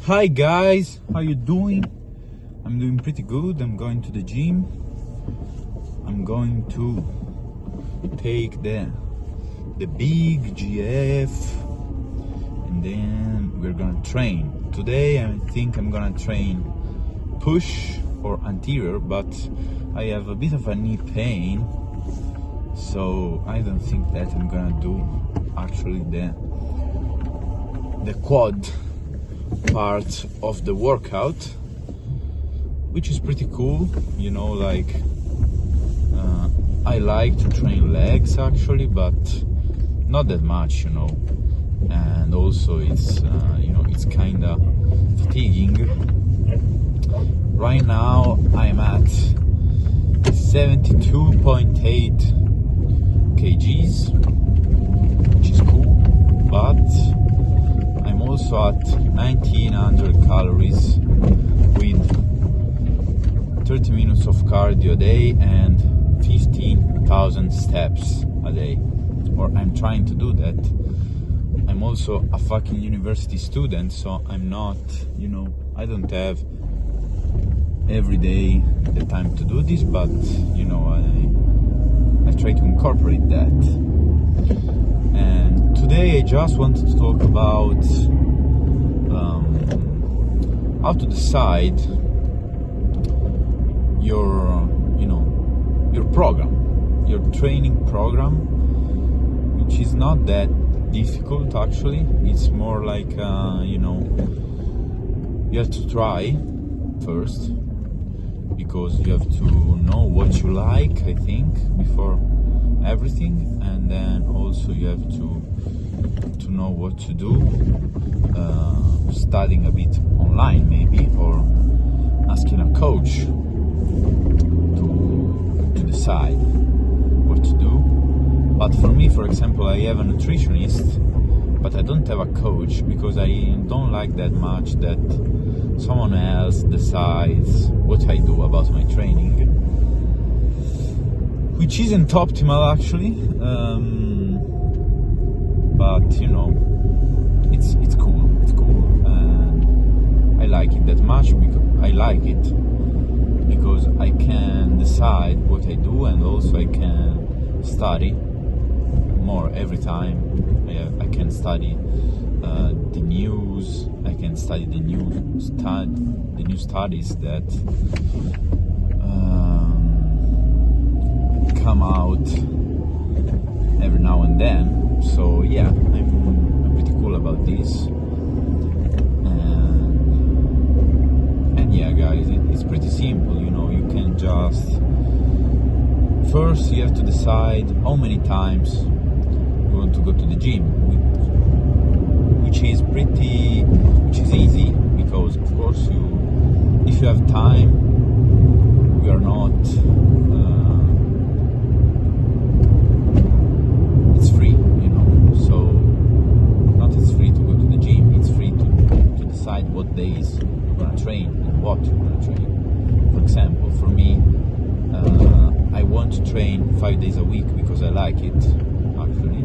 Hi guys, how you doing? I'm doing pretty good. I'm going to the gym. I'm going to take the big GF and then we're gonna train. Today I think I'm gonna train push or anterior, but I have a bit of a knee pain, so I don't think that I'm gonna do actually the quad part of the workout, which is pretty cool, you know, like I like to train legs actually, but not that much, you know, and also it's you know, it's kind of fatiguing. Right now I'm at 72.8 kgs, which is cool, but I'm also at 1900 calories with 30 minutes of cardio a day and 15,000 steps a day, or I'm trying to do that. I'm also a fucking university student, so I'm not, you know, I don't have every day the time to do this, but you know, I try to incorporate that. And today I just wanted to talk about how to decide your, you know, your program, your training program, which is not that difficult actually. It's more like you know, you have to try first, because you have to know what you like, I think, before everything, and then also you have to know what to do, studying a bit online maybe, or asking a coach to decide what to do. But for me, for example, I have a nutritionist, but I don't have a coach, because I don't like that much that someone else decides what I do about my training, which isn't optimal actually, but you know, it's cool, and I like it that much, because I like it because I can decide what I do, and also I can study more every time. I can study the news. I can study the new studies that come out every now and then. So yeah, I'm pretty cool about this. And yeah, guys, it's pretty simple. You know, you can just first you have to decide how many times you want to go to the gym, which is easy, because of course if you have time, we are not it's free, you know, so not it's free to go to the gym, it's free to decide what days you're gonna train and what you're gonna train. For example, for me, I want to train 5 days a week because I like it actually,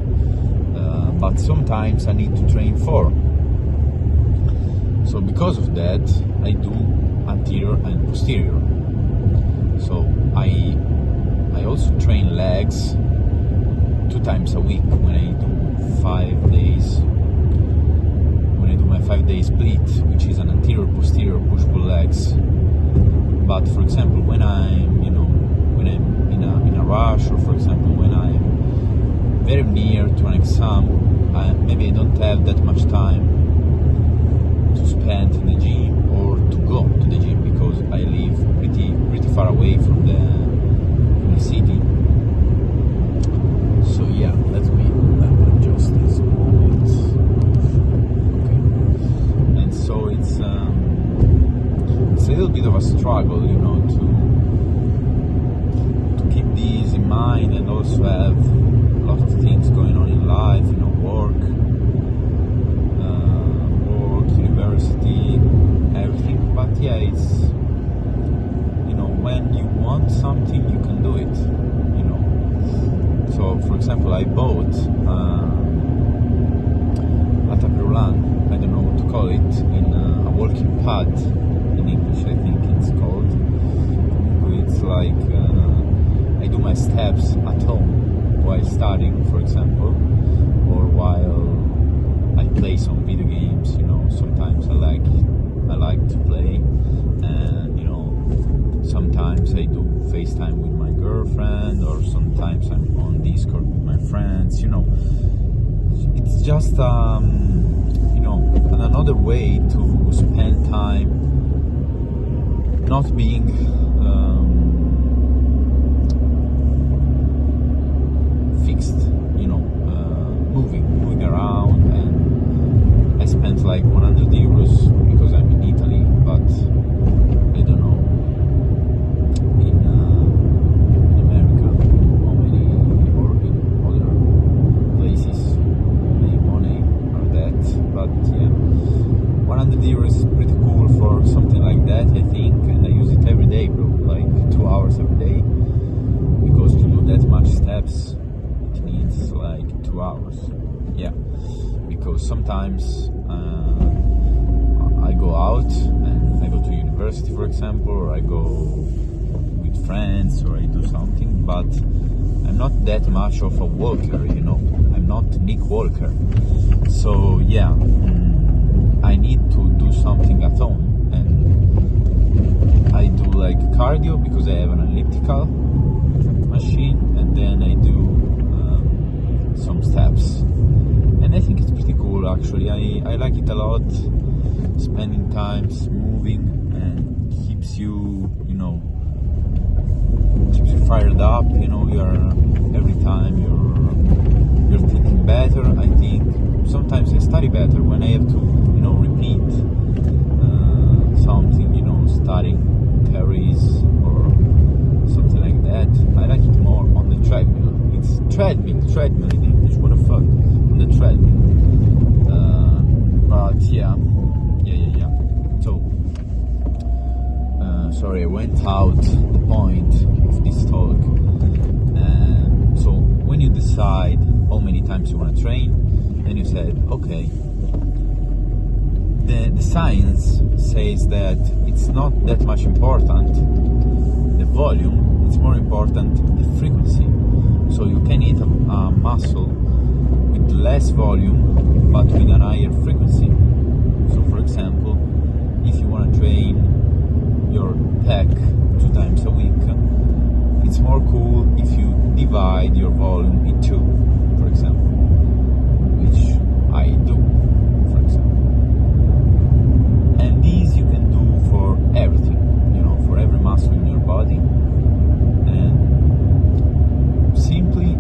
but sometimes I need to train 4. So because of that, I do anterior and posterior. So I also train legs 2 times a week when I do 5 days. When I do my 5-day split, which is an anterior posterior push pull legs. But for example, when I'm, you know, when I'm in a rush, or for example when I'm very near to an exam, maybe I don't have that much time to spend in the gym or to go to the gym, because I live pretty far away from the city. So yeah, let me adjust this moment. Okay. And so it's a little bit of a struggle, you know, to keep these in mind, and also have a lot of things going on in life, you know, work, university, everything. But yeah, it's, you know, when you want something, you can do it, you know. So for example, I bought a tapirulan, I don't know what to call it, in a walking pad in English, I think it's called. It's like I do my steps at home while studying, for example, or while I play some video games. You know, sometimes I like to play, and you know, sometimes I do FaceTime with my girlfriend, or sometimes I'm on Discord with my friends. You know, it's just you know, another way to spend time, not being fixed, you know, moving around. And I spent like 100 euros because I'm in Italy, but I don't know in America how many, or in other places how many money are that. But yeah, 100 euros is pretty cool for something like that, I think, and I use it every day, bro, like 2 hours every day, because to do that much steps it needs like 2 hours. Yeah, because sometimes I go out and I go to university, for example, or I go with friends, or I do something, but I'm not that much of a walker, you know, I'm not Nick Walker. So yeah, I need to do something at home, and I do like cardio because I have an elliptical machine, and then I do some steps, and I think it's pretty cool actually. I like it a lot. Spending time moving and keeps you, you know, keeps you fired up. You know, every time you're thinking better. I think sometimes I study better when I have to, you know, repeat something, you know, studying theories or something like that. I like it more on the treadmill. It's treadmill in English. What the fuck? On the treadmill. But yeah. So, sorry, I went out the point of this talk. So, when you decide how many times you want to train, then you said, okay, the science says that it's not that much important the volume, it's more important the frequency. So you can hit a muscle with less volume but with a higher frequency. So for example, if you want to train your pec 2 times a week, it's more cool if you divide your volume in 2, for example, which I do, for example. And these you can do for everything, you know, for every muscle in your body. And simply,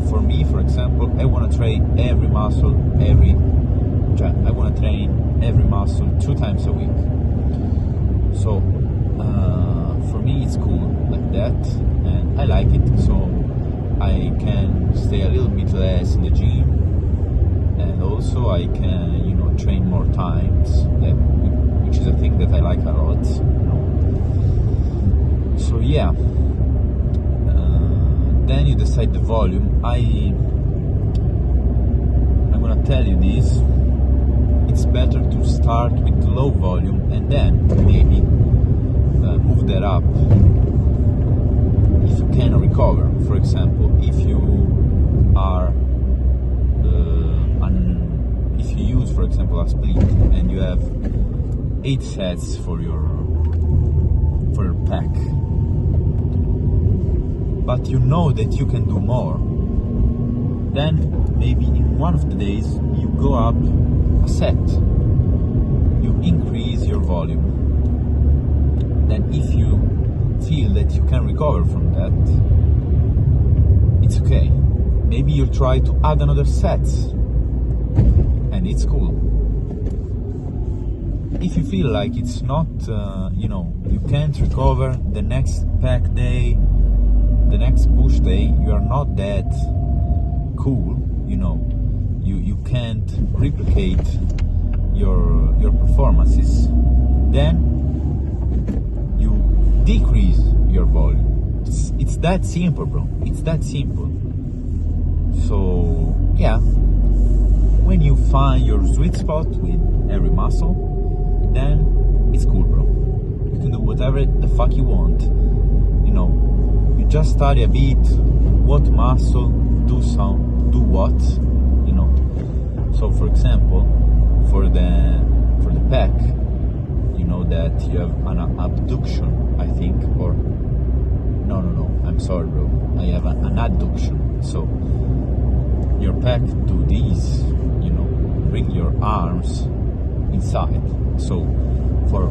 for me, for example, I want to train every muscle I want to train every muscle 2 times a week. So for me it's cool like that, and I like it, so I can stay a little bit less in the gym, and also I can, you know, train more times, which is a thing that I like a lot, you know. So yeah, then you decide the volume. I'm gonna tell you this. It's better to start with low volume and then maybe move that up if you can recover. For example, if you are if you use, for example, a split and you have 8 sets for your pack, but you know that you can do more, then maybe in one of the days you go up a set, you increase your volume. Then if you feel that you can recover from that, it's okay. Maybe you try to add another set, and it's cool. If you feel like it's not, you know, you can't recover the next pack day, the next push day, you are not that cool, you know, you can't replicate your performances, then you decrease your volume. It's that simple, bro. It's that simple. So yeah, when you find your sweet spot with every muscle, then it's cool, bro. You can do whatever the fuck you want. You know, you just study a bit what muscle do what, you know. So for example, for the pec, you know that you have an abduction, I think, or no, I'm sorry, bro. I have an adduction. So your pec do this, you know, bring your arms inside. So for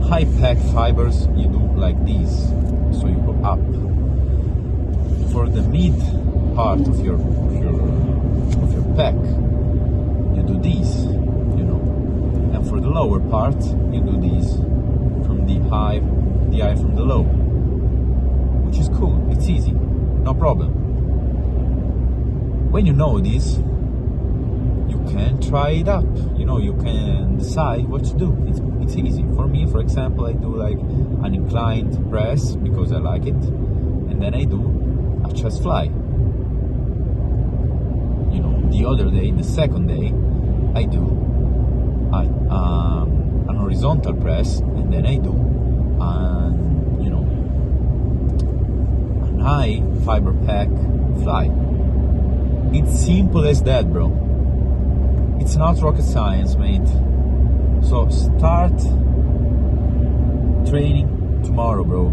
high pec fibers, you do like this. So you go up. For the mid part of your pec, you do this, you know. And for the lower part, you do this from the high from the low, which is cool. It's easy, no problem. When you know this, you can try it up. You know, you can decide what to do. It's easy. For me, for example, I do like an inclined press because I like it, and then I do a chest fly. You know, the other day, the second day, I do an horizontal press, and then I do you know, an high fiber pec fly. It's simple as that, bro. It's not rocket science, mate. So start training tomorrow, bro.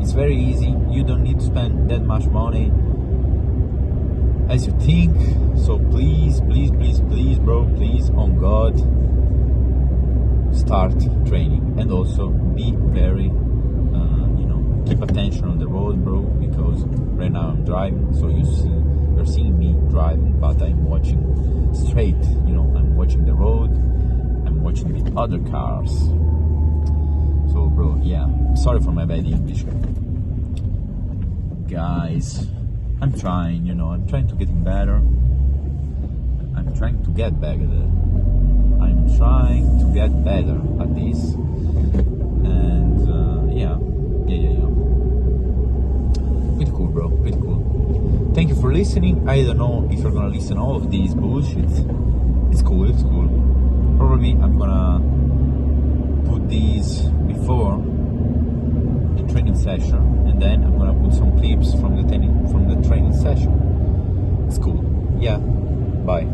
It's very easy. You don't need to spend that much money as you think. So please, bro, please, on God, start training. And also be very, you know, keep attention on the road, bro, because right now I'm driving, so you're seeing me driving, but I'm watching straight, you know, I'm watching the road, I'm watching the other cars. So bro, yeah, sorry for my bad English, guys. I'm trying, you know, I'm trying to get better. I'm trying to get better. I'm trying to get better at this. And yeah. Pretty cool, bro, pretty cool. Thank you for listening. I don't know if you're gonna listen all of these bullshit. It's cool. Probably I'm gonna put these before the training session, and then I'm gonna put some clips from the training session. It's cool. Yeah. Bye.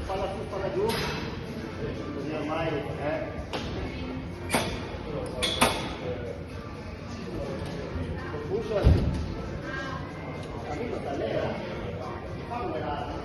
Spalla su, spalla giù, così ormai il pulso è capito da lei, fammela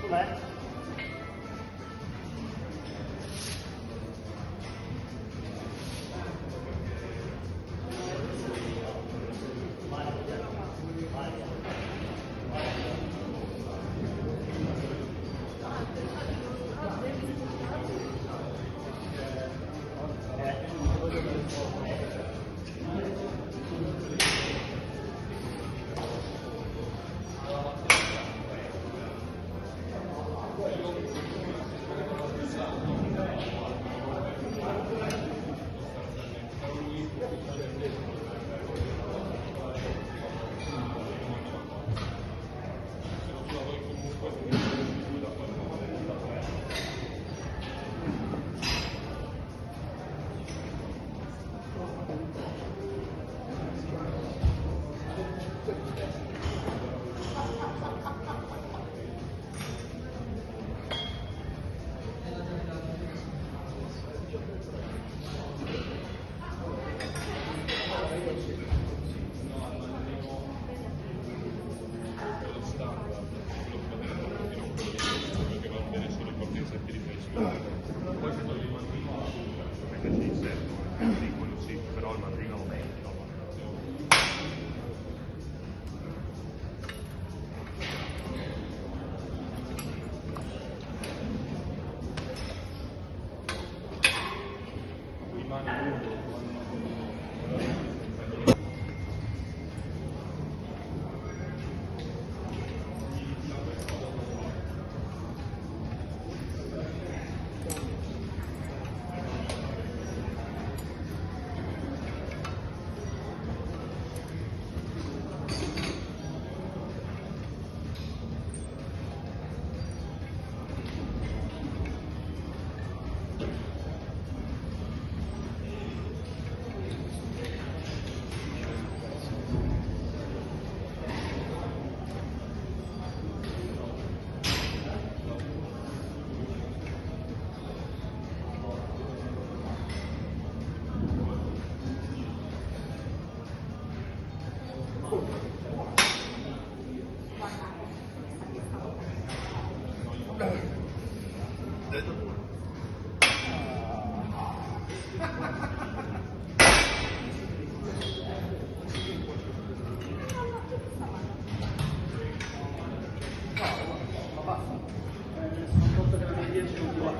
com'è?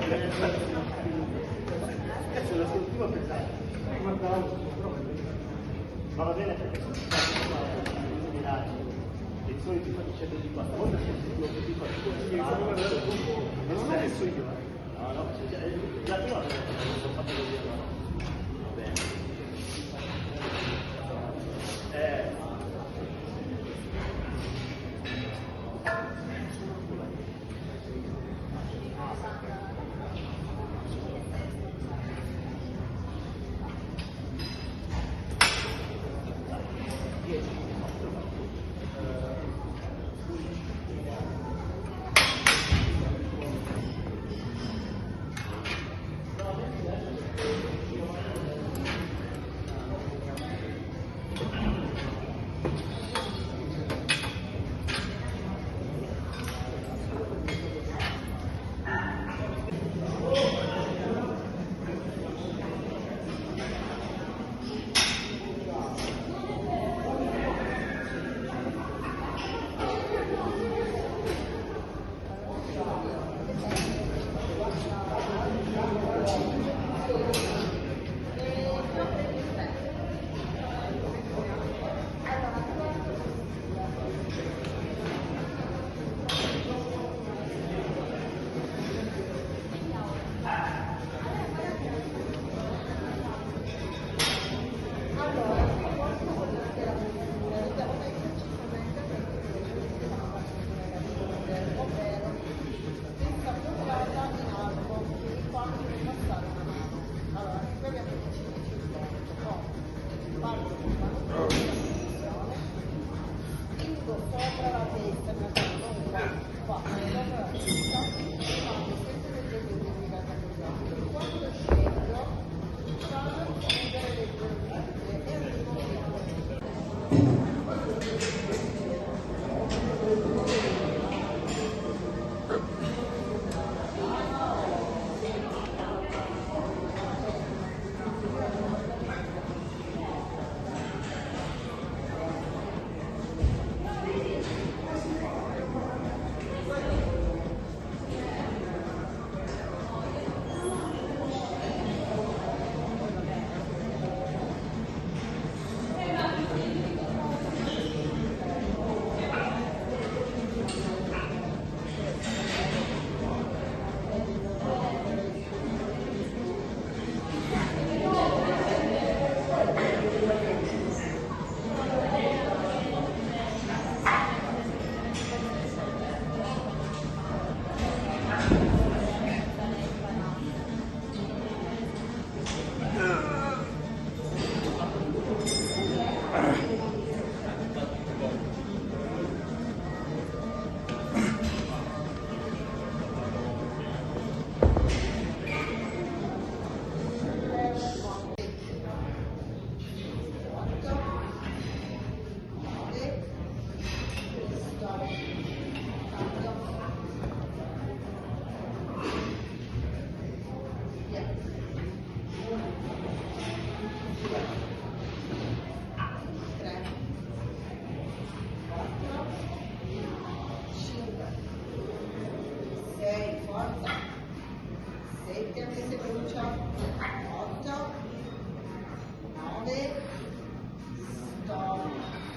Adesso la ultima pensare, ma va bene perché sono stato di là, e i soliti facendo di qua, stavolta c'è il di qua, non è adesso io, no, la prima volta l'ho fatto così, va bene.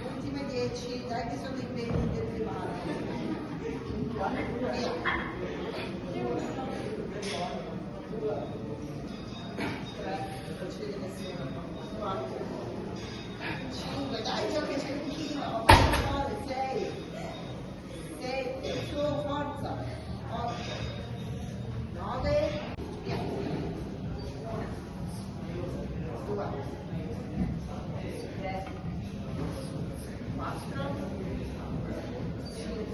Ultime 10, dai che sono i impegni del primario. Via. 3, non ci vede nessuno. 4, 5, dai che c'è il vicino. 6, 7, su, forza. 8, 9, via. 2, 3, 4, 5, 6,